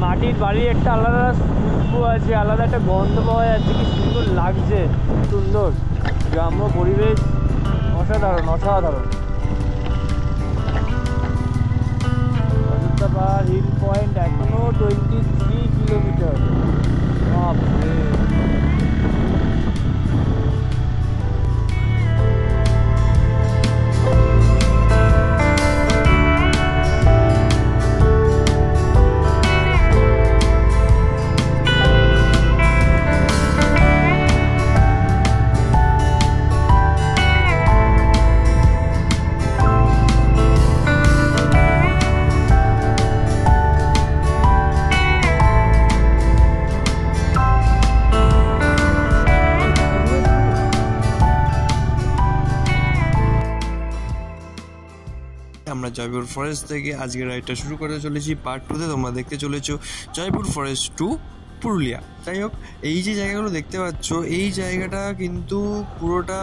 মাটির বাড়ির একটা আলাদা খুশবু আছে, আলাদা একটা গন্ধ পাওয়া যাচ্ছে, কি সুন্দর লাগছে, সুন্দর গ্রাম্য পরিবেশ, অসাধারণ অসাধারণ। অযোধ্যা পাহাড় হিল পয়েন্ট এখনো 23 কিলোমিটার। আমরা জয়পুর ফরেস্ট থেকে আজকে রাইডটা শুরু করতে চলেছি পার্ট 2তে। তোমরা দেখতে চলেছো জয়পুর ফরেস্ট টু পুরুলিয়া। যাই হোক, এই যে জায়গাগুলো দেখতে পাচ্ছ, এই জায়গাটা কিন্তু পুরোটা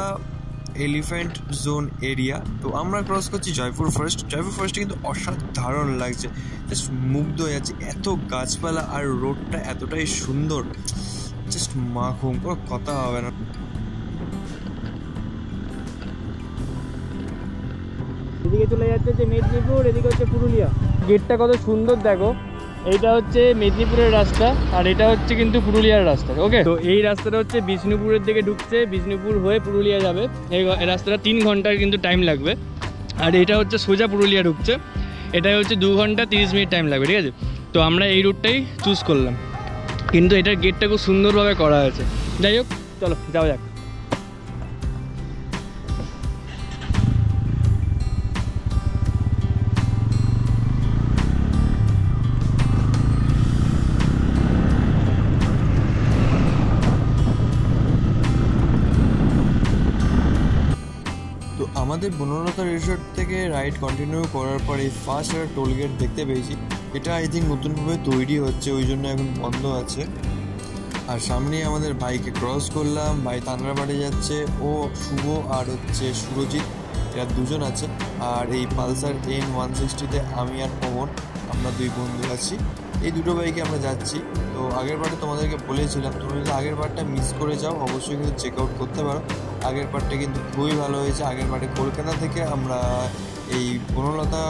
এলিফ্যান্ট জোন এরিয়া। তো আমরা ক্রস করছি জয়পুর ফরেস্ট। জয়পুর ফরেস্টে কিন্তু অসাধারণ লাগছে, জাস্ট মুগ্ধ হয়ে যাচ্ছে, এত গাছপালা আর রোডটা এতটাই সুন্দর, জাস্ট মাখুম, কোনো কথা হবে না। এদিকে চলে যাচ্ছে যে মেদিনীপুর, এদিকে হচ্ছে পুরুলিয়া। গেটটা কত সুন্দর দেখো, এইটা হচ্ছে মেদিনীপুরের রাস্তা আর এটা হচ্ছে কিন্তু পুরুলিয়ার রাস্তা। ওকে, তো এই রাস্তাটা হচ্ছে বিষ্ণুপুরের দিকে ঢুকছে, বিষ্ণুপুর হয়ে পুরুলিয়া যাবে। এই রাস্তাটা 3 ঘন্টার কিন্তু টাইম লাগবে। আর এটা হচ্ছে সোজা পুরুলিয়া ঢুকছে, এটাই হচ্ছে 2 ঘন্টা 30 মিনিট টাইম লাগবে। ঠিক আছে, তো আমরা এই রুটটাই চুজ করলাম, কিন্তু এটার গেটটা খুব সুন্দরভাবে করা আছে। যাই হোক, চলো যাওয়া যাক। তো আমাদের বনলতা রিসোর্ট থেকে রাইড কন্টিনিউ করার পরে ফার্স্ট একটা টোল গেট দেখতে পেয়েছি। এটা আই থিঙ্ক নতুনভাবে তৈরি হচ্ছে, ওই জন্য এখন বন্ধ আছে। আর সামনেই আমাদের বাইকে ক্রস করলাম, ভাই তান্ডারবাড়ি যাচ্ছে, ও শুভ আর হচ্ছে সুরজিৎ, এরা দুজন আছে। আর এই পালসার N160-তে আমি আর পবন, আমরা 2 বন্ধু আছি। এই দুটো বাইকে আমরা যাচ্ছি। তো আগের বারে তোমাদেরকে বলেছিলাম, তুমি যদি আগের বারটা মিস করে যাও অবশ্যই কিন্তু চেক আউট করতে পারো। আগের বারটা কিন্তু খুবই ভালো হয়েছে। আগের বারে কলকাতা থেকে আমরা এই বনলতা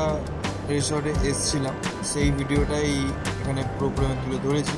রিসর্টে এসেছিলাম, সেই ভিডিওটাই এখানে প্রোগ্রামে তুলে ধরেছি।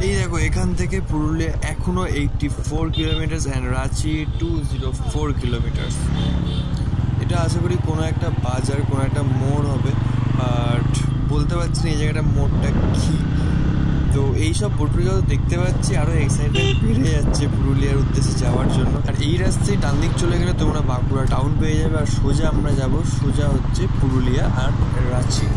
এই দেখো, এখান থেকে পুরুলিয়া এখনো 84 কিলোমিটার অ্যান্ড রাঁচি 204 কিলোমিটার। এটা আশা করি কোনো একটা বাজার, কোনো একটা মোড় হবে, বাট বলতে পারছি না এই জায়গাটা মোড়টা কী। তো এইসব পোর্ট্রেট দেখতে পাচ্ছি, আরও এক্সাইটমেন্ট বেড়ে যাচ্ছে পুরুলিয়ার উদ্দেশ্যে যাওয়ার জন্য। আর এই রাস্তায় ডান দিক চলে গেলে তোমরা বাঁকুড়া টাউন পেয়ে যাবে, আর সোজা আমরা যাব, সোজা হচ্ছে পুরুলিয়া আর রাঁচি।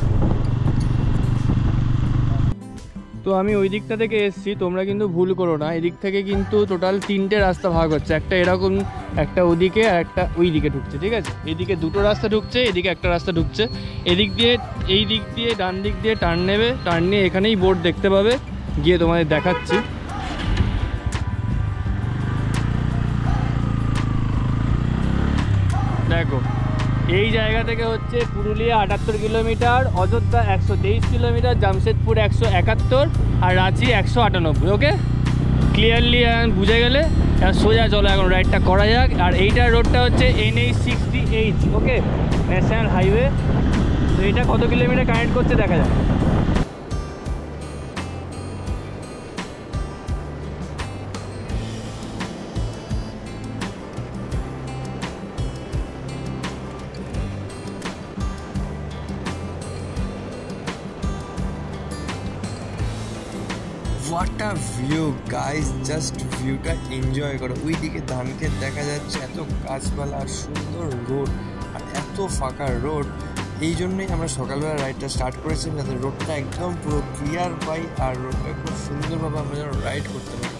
তো আমি ওই দিকটা থেকে এসেছি, তোমরা কিন্তু ভুল করো না, এদিক থেকে কিন্তু টোটাল 3টে রাস্তা ভাগ হচ্ছে, একটা এরকম, একটা ওদিকে আর একটা ওই দিকে ঢুকছে। ঠিক আছে, এদিকে 2টো রাস্তা ঢুকছে, এদিকে একটা রাস্তা ঢুকছে। এদিক দিয়ে, এই দিক দিয়ে ডান দিক দিয়ে টার্ন নেবে, টার্ন নিয়ে এখানেই বোর্ড দেখতে পাবে, গিয়ে তোমাদের দেখাচ্ছি। দেখো, এই জায়গা থেকে হচ্ছে পুরুলিয়া 78 কিলোমিটার, অযোধ্যা 123 কিলোমিটার, জামশেদপুর 171 আর রাঁচি 198। ওকে, ক্লিয়ারলি বুঝে গেলে সোজা চলো এখন রাইডটা করা যাক। আর এইটার রোডটা হচ্ছে NH68। ওকে, ন্যাশনাল হাইওয়ে। তো এটা কত কিলোমিটার কানেক্ট করছে দেখা যাক। What a view guys, just ভিউটা এনজয় করো। ওইদিকে ধান ক্ষেত দেখা যাচ্ছে, এত গাছপালা আর সুন্দর রোড আর এত ফাঁকা রোড। এই জন্যই আমরা সকালবেলা রাইডটা স্টার্ট করেছিলাম, যাতে রোডটা একদম পুরো ক্লিয়ার পাই আর রোডটা খুব সুন্দরভাবে আমরা যেন রাইড করতে পারি।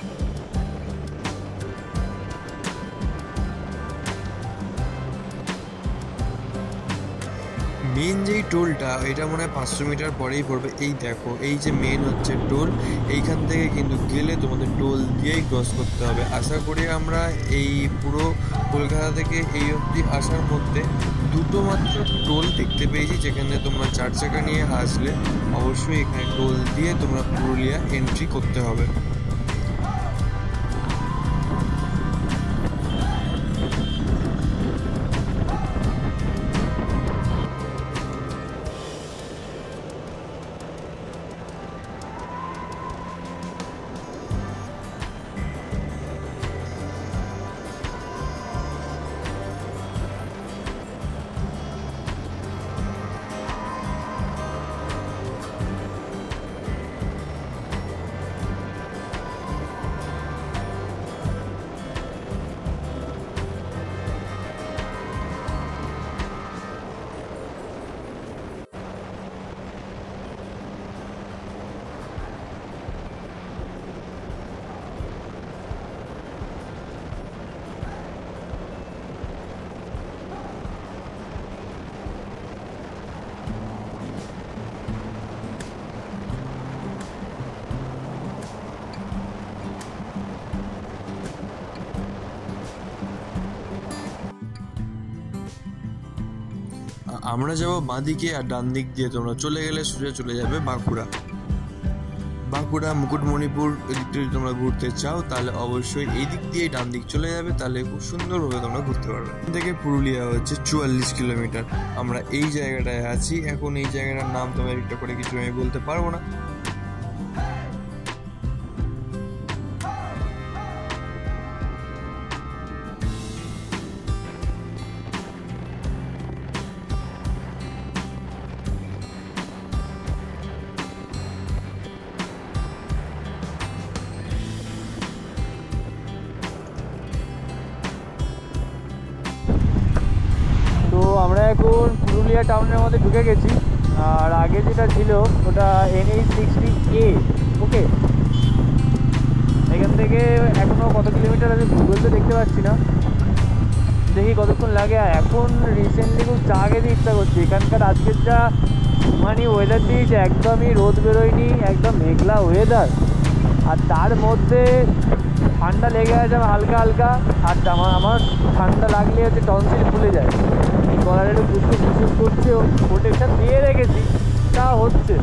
মেন যেই টোলটা, এটা মনে হয় 500 মিটার পরেই পড়বে। এই দেখো, এই যে মেন হচ্ছে টোল, এইখান থেকে কিন্তু গেলে তোমাদের টোল দিয়েই ক্রস করতে হবে। আশা করি আমরা এই পুরো কলকাতা থেকে এই অবধি আসার মধ্যে দুটো মাত্র টোল দেখতে পেয়েছি, যেখানে তোমরা 4 চাকা নিয়ে আসলে অবশ্যই এখানে টোল দিয়ে তোমরা পুরুলিয়া এন্ট্রি করতে হবে। আমরা যাবো বাঁদিকে, আর ডান দিক দিয়ে তোমরা চলে গেলে সোজা চলে যাবে বাঁকুড়া। বাঁকুড়া, মুকুটমণিপুর এদিকটা যদি তোমরা ঘুরতে চাও তাহলে অবশ্যই এই দিক দিয়ে ডান দিক চলে যাবে, তাহলে খুব সুন্দরভাবে তোমরা ঘুরতে পারবে। এখান থেকে পুরুলিয়া হচ্ছে 44 কিলোমিটার। আমরা এই জায়গাটায় আছি এখন। এই জায়গাটার নাম তোমার একটা করে কিছু আমি বলতে পারবো না। আমরা এখন পুরুলিয়া টাউনের মধ্যে ঢুকে গেছি। আর আগে যেটা ছিল ওটা NH60A। ওকে, এখান থেকে এখনও কত কিলোমিটার আছে গুগল তো দেখতে পাচ্ছি না, দেখি কতক্ষণ লাগে। আর এখন রিসেন্টলি খুব চা খেতে ইচ্ছা করছে। এখানকার আজকের যা মানে ওয়েদার দিয়েছে, একদমই রোদ বেরোয়নি, একদম মেঘলা ওয়েদার। আর তার মধ্যে ঠান্ডা লেগে আছে আমার হালকা হালকা। আর আমার ঠান্ডা লাগলে হচ্ছে টনসিল ফুলে যায়, গলার একটু ফুসফুস ফুসফুস করছে। প্রোটেকশান দিয়ে রেখেছি, তা হচ্ছে।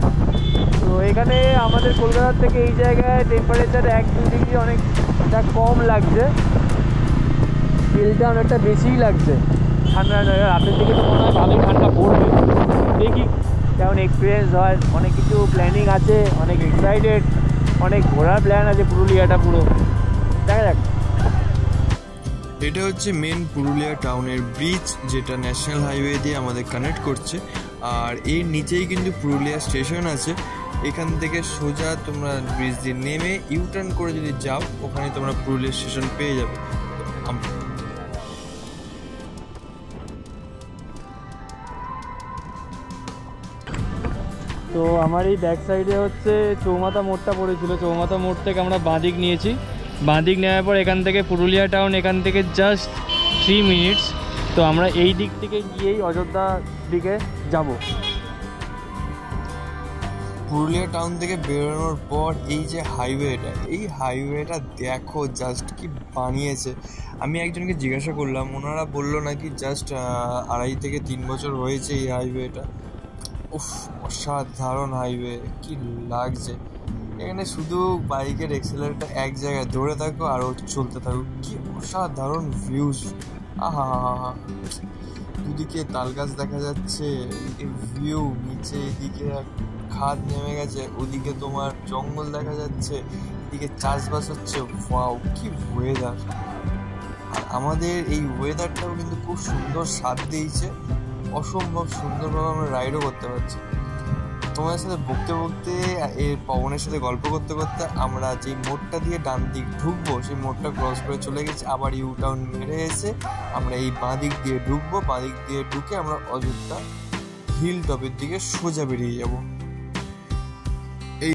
তো এখানে আমাদের কলকাতার থেকে এই জায়গায় টেম্পারেচার 1-2 ডিগ্রি অনেকটা কম লাগছে, ফিলটা অনেকটা বেশিই লাগছে। ঠান্ডা রাতের দিকে তো মনে হয় ভালোই ঠান্ডা পড়বে, দেখি কেমন এক্সপিরিয়েন্স হয়। অনেক কিছু প্ল্যানিং আছে, অনেক এক্সাইটেড, অনেক ঘোরার প্ল্যান আছে পুরুলিয়াটা পুরো, দেখা যাক। এটা হচ্ছে মেন পুরুলিয়া টাউনের ব্রিজ, যেটা ন্যাশনাল হাইওয়ে দিয়ে আমাদের কানেক্ট করছে। আর এর নিচেই কিন্তু পুরুলিয়া স্টেশন আছে। এখান থেকে সোজা তোমরা ব্রিজ দিয়ে নেমে ইউটার্ন করে যদি যাও, ওখানে তোমরা পুরুলিয়া স্টেশন পেয়ে যাবে। তো আমার এই ব্যাক সাইডে হচ্ছে চৌমাথা মোড়টা পড়েছিল। চৌমাথা মোড় থেকে আমরা বাঁদিক নিয়েছি। বাঁদিক নেওয়ার পর এখান থেকে পুরুলিয়া টাউন, এখান থেকে জাস্ট 3 মিনিটস। তো আমরা এই দিক থেকে গিয়েই অযোধ্যা দিকে যাব। পুরুলিয়া টাউন থেকে বেরোনোর পর এই যে হাইওয়েটা, এই হাইওয়েটা দেখো জাস্ট কি বানিয়েছে। আমি একজনকে জিজ্ঞাসা করলাম, ওনারা বললো নাকি জাস্ট 2.5 থেকে 3 বছর হয়েছে এই হাইওয়েটা। উফ, অসাধারণ হাইওয়ে, কি লাগছে। এখানে শুধু বাইকের এক্সেলারেটর এক জায়গায় ধরে থাকো আর চলতে থাকো, কি অসাধারণ ভিউজ। আহা, দুদিকে তাল গাছ দেখা যাচ্ছে, এদিকে ভিউ, নিচে এদিকে খাদ নেমে গেছে, ওদিকে তোমার জঙ্গল দেখা যাচ্ছে, এদিকে চাষবাস হচ্ছে। ওয়াও, কি ওয়েদার! আর আমাদের এই ওয়েদারটাও কিন্তু খুব সুন্দর স্বাদ দিয়েছে, অসম্ভব সুন্দরভাবে আমরা রাইডও করতে পারছি। তোমাদের সাথে বকতে বকতে, এর পবনের সাথে গল্প করতে করতে আমরা যেই মোড়টা দিয়ে ডান দিক ঢুকবো সেই মোড়টা ক্রস করে চলে গেছি। আবার ইউ টার্ন মেরে এসে আমরা এই বাঁ দিক দিয়ে ঢুকবো, বাঁ দিক দিয়ে ঢুকে আমরা অযোধ্যা হিল টপের দিকে সোজা বেরিয়ে যাব। এই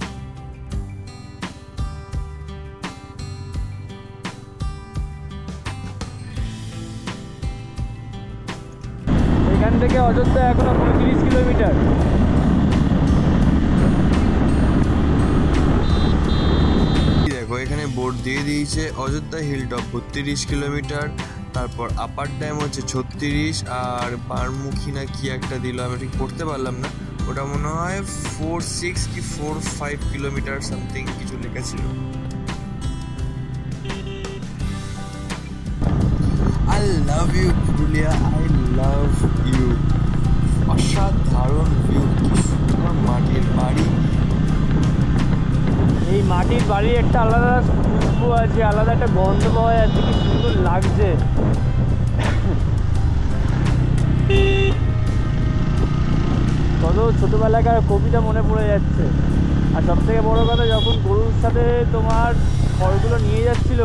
এখান থেকে অযোধ্যা এখনো 35 কিলোমিটার। দেখো এখানে বোর্ড দিয়ে দিয়েছে অযোধ্যা হিল টপ 32 কিলোমিটার, তারপর আপার ড্যাম হচ্ছে 36, আর বারমুখী না কি একটা দিল, আমি ঠিক পড়তে পারলাম না, ওটা মনে হয় 46 কি 45 কিলোমিটার সামথিং কিছু লেখা ছিল। I love you Purulia, I love you। অসাধারণ ভিউ, কি সুন্দর মাটির বাড়ি। এই মাটির বাড়ির একটা আলাদা খুশবু আছে, আলাদা একটা গন্ধ পাওয়া যাচ্ছে, কি সুন্দর লাগছে। কত ছোটোবেলাকার কবিতা মনে পড়ে যাচ্ছে। আর সব থেকে বড়ো কথা, যখন গরুর সাথে তোমার খড়গুলো নিয়ে যাচ্ছিল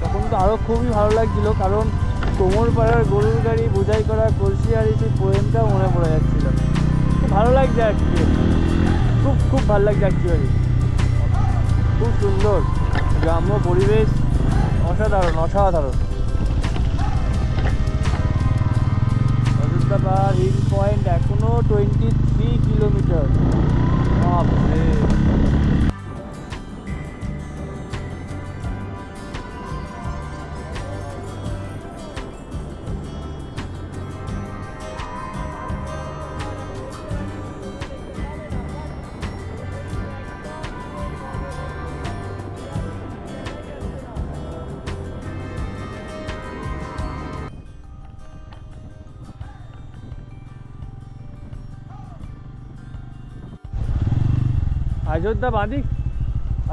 তখন তো আরও খুবই ভালো লাগছিল, কারণ কোমর পাড়ার গরুর গাড়ি বোঝাই করা কলসি আর সেই পোয়েমটাও মনে পড়ে যাচ্ছিল। খুব ভালো লাগছে অ্যাকচুয়ালি, খুব ভালো লাগছে অ্যাকচুয়ালি। খুব সুন্দর গ্রাম্য পরিবেশ, অসাধারণ। অযোধ্যা পাহাড় হিল পয়েন্ট এখনো 23 কিলোমিটার। अयोध्या बांधी,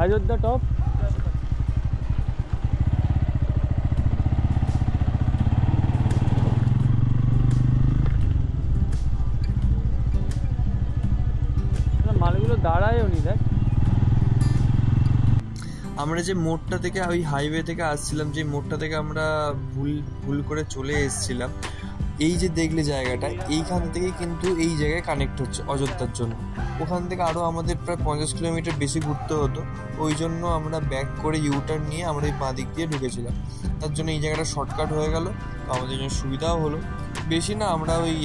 अयोध्या टॉप। মালগুলো দাঁড়ায়ও নি দেখ। আমরা যে মোড়টা থেকে ওই হাইওয়ে থেকে আসছিলাম, যে মোড়টা থেকে আমরা ভুল করে চলে এসেছিলাম, এই যে দেখলে জায়গাটা, এইখান থেকে কিন্তু এই জায়গায় কানেক্ট হচ্ছে অযোধ্যার জন্য। ওখান থেকে আরও আমাদের প্রায় 50 কিলোমিটার বেশি ঘুরতে হতো, ওই জন্য আমরা ব্যাক করে ইউটার্ন নিয়ে আমরা এই বাঁ দিক দিয়ে ঢুকেছিলাম। তার জন্য এই জায়গাটা শর্টকাট হয়ে গেল, তো আমাদের জন্য সুবিধাও হলো। বেশি না, আমরা ওই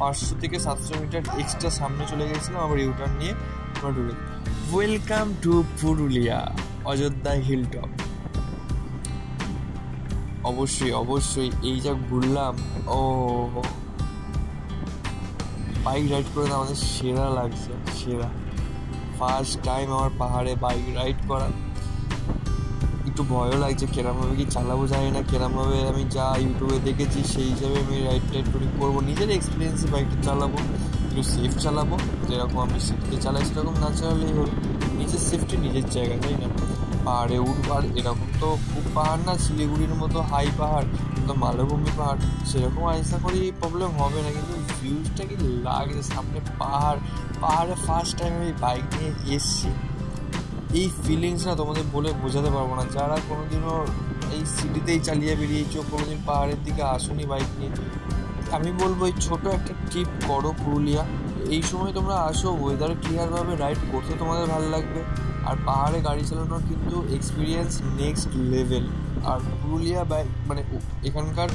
500 থেকে 700 মিটার এক্সট্রা সামনে চলে গেছিলাম, আবার ইউটার্ন নিয়ে আমরা ঢুকে। Welcome to Purulia, Ayodhya hill top. অবশ্যই এই যা ঘুরলাম, বাইক রাইড করে আমাদের সেরা লাগছে, সেরা। ফার্স্ট টাইম আমার পাহাড়ে বাইক রাইড করা, একটু ভয়ও লাগছে, কেরমভাবে কি চালাবো জানি না, কেরমভাবে আমি যা ইউটিউবে দেখেছি সেই হিসাবে আমি রাইড করবো, নিজের এক্সপিরিয়েন্সে বাইকটা চালাবো, একটু সেফ চালাবো, যেরকম আমি সিটিতে চালাই সেরকম না চালালেই হলো। নিজের সেফটি নিজের জায়গা, তাই না? পাহাড়ে উঠবার এরকম তো খুব পাহাড় না, শিলিগুড়ির মতো হাই পাহাড়, তো মালভূমি পাহাড়, সেরকম আশা করি প্রবলেম হবে না, কিন্তু ভিউজটা কি লাগছে, সামনে পাহাড়ে ফার্স্ট টাইম আমি বাইক নিয়ে এসছি, এই ফিলিংসটা তোমাদের বলে বোঝাতে পারবো না। যারা কোনোদিনও এই সিটিতেই চালিয়ে বেরিয়েছো, কোনোদিন পাহাড়ের দিকে আসোনি বাইক নিয়ে, আমি বলবো এই ছোটো একটা ট্রিপ করো পুরুলিয়া। এই সময় তোমরা আসো, ওয়েদার ক্লিয়ারভাবে রাইড করতে তোমাদের ভালো লাগবে, আর পাহাড়ে গাড়ি চালানোর কিন্তু এক্সপিরিয়েন্স নেক্সট লেভেল। আর পুরুলিয়া মানে এখানকার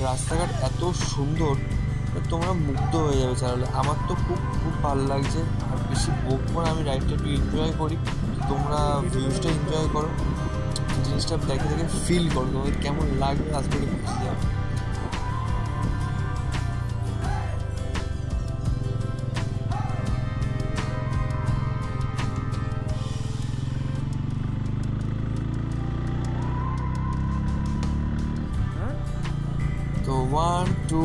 রাস্তাঘাট এত সুন্দর, তোমরা মুগ্ধ হয়ে যাবে চালালে। আমার তো খুব ভালো লাগছে, আর বেশি বকবো না, আমি রাইডটা একটু এনজয় করি, তোমরা ভিউজটা এনজয় করো, জিনিসটা দেখে ফিল করো, তোমাদের কেমন লাগবে আজকে বুঝতে যাবে। তো তো 1 2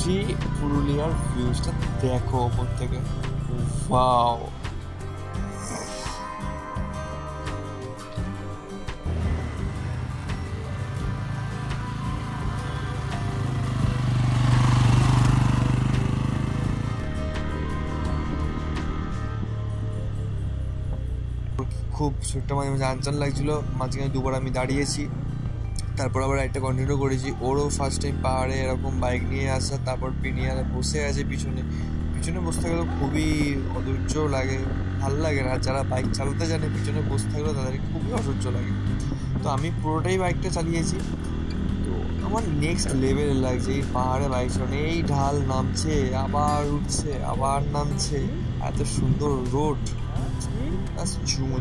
3 পুরুলিয়ার ভিউজটা দেখো ওপর থেকে, ওয়াও। খুব ছোট্ট মাঝে মাঝে আনচান লাগছিল, মাঝখানে দুবার আমি দাঁড়িয়েছি, তারপর আবার একটা কন্টিনিউ করেছি। ওরও ফার্স্ট টাইম পাহাড়ে এরকম বাইক নিয়ে আসা, তারপর পিনিয়ার বসে আছে পিছনে বসে থাকলেও খুবই অধৈর্য লাগে, ভালো লাগে না। যারা বাইক চালাতে জানে পিছনে বসে থাকলেও তাদের খুবই অসহ্য লাগে। তো আমি পুরোটাই বাইকটা চালিয়েছি। তো আমার নেক্সট লেভেলে লাগছে এই পাহাড়ে বাইক চালানো, এই ঢাল নামছে আবার উঠছে আবার নামছে, এত সুন্দর রোড, জাস্ট ঝুমো।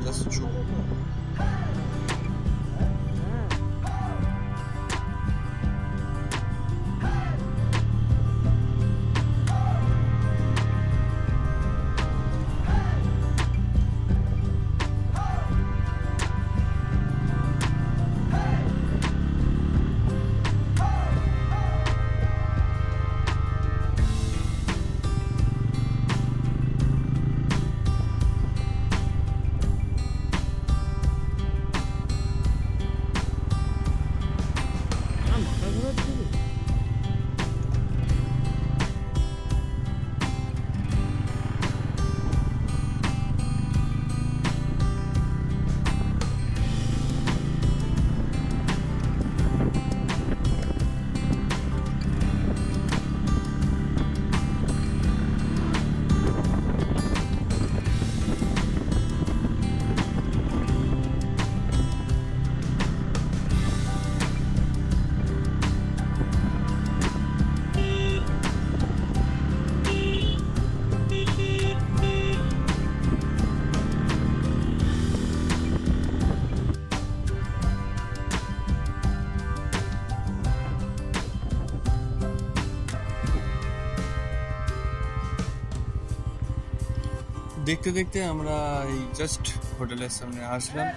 দেখতে দেখতে আমরা এই জাস্ট হোটেলের সামনে আসলাম।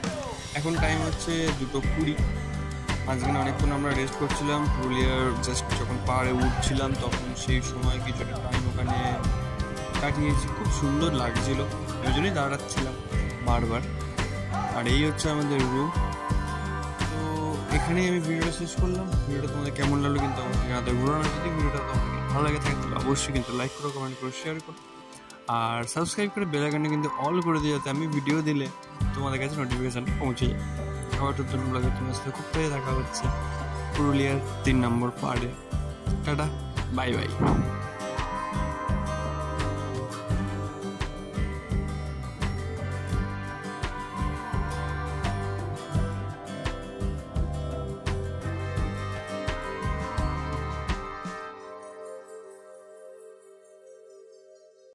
এখন টাইম হচ্ছে 2:20। মাঝখানে অনেকক্ষণ আমরা রেস্ট করছিলাম, পুরুলিয়ার জাস্ট যখন পাহাড়ে উঠছিলাম তখন সেই সময় কিছুটা টাইম ওখানে কাটিয়েছি, খুব সুন্দর লাগছিল, ওই জন্যই দাঁড়াচ্ছিলাম বারবার। আর এই হচ্ছে আমাদের রুম। তো এখানেই আমি ভিডিওটা শেষ করলাম। ভিডিওটা তোমাদের কেমন লাগলো কিন্তু অবশ্যই জানাতে ভুলো না। যদি ভিডিওটা তোমাদের ভালো লাগে থাকে তাহলে অবশ্যই কিন্তু লাইক করো, কমেন্ট করো, শেয়ার করো, আর সাবস্ক্রাইব করে বেল আইকনটা কিন্তু অল করে দিও, যাতে আমি ভিডিও দিলে তোমাদের কাছে নোটিফিকেশান পৌঁছে যায়। আবার নতুন ব্লগে তোমার সাথে খুব তাড়াতাড়ি দেখা হচ্ছে পুরুলিয়ার 3 নম্বর পাহাড়ে। Tata, bye bye.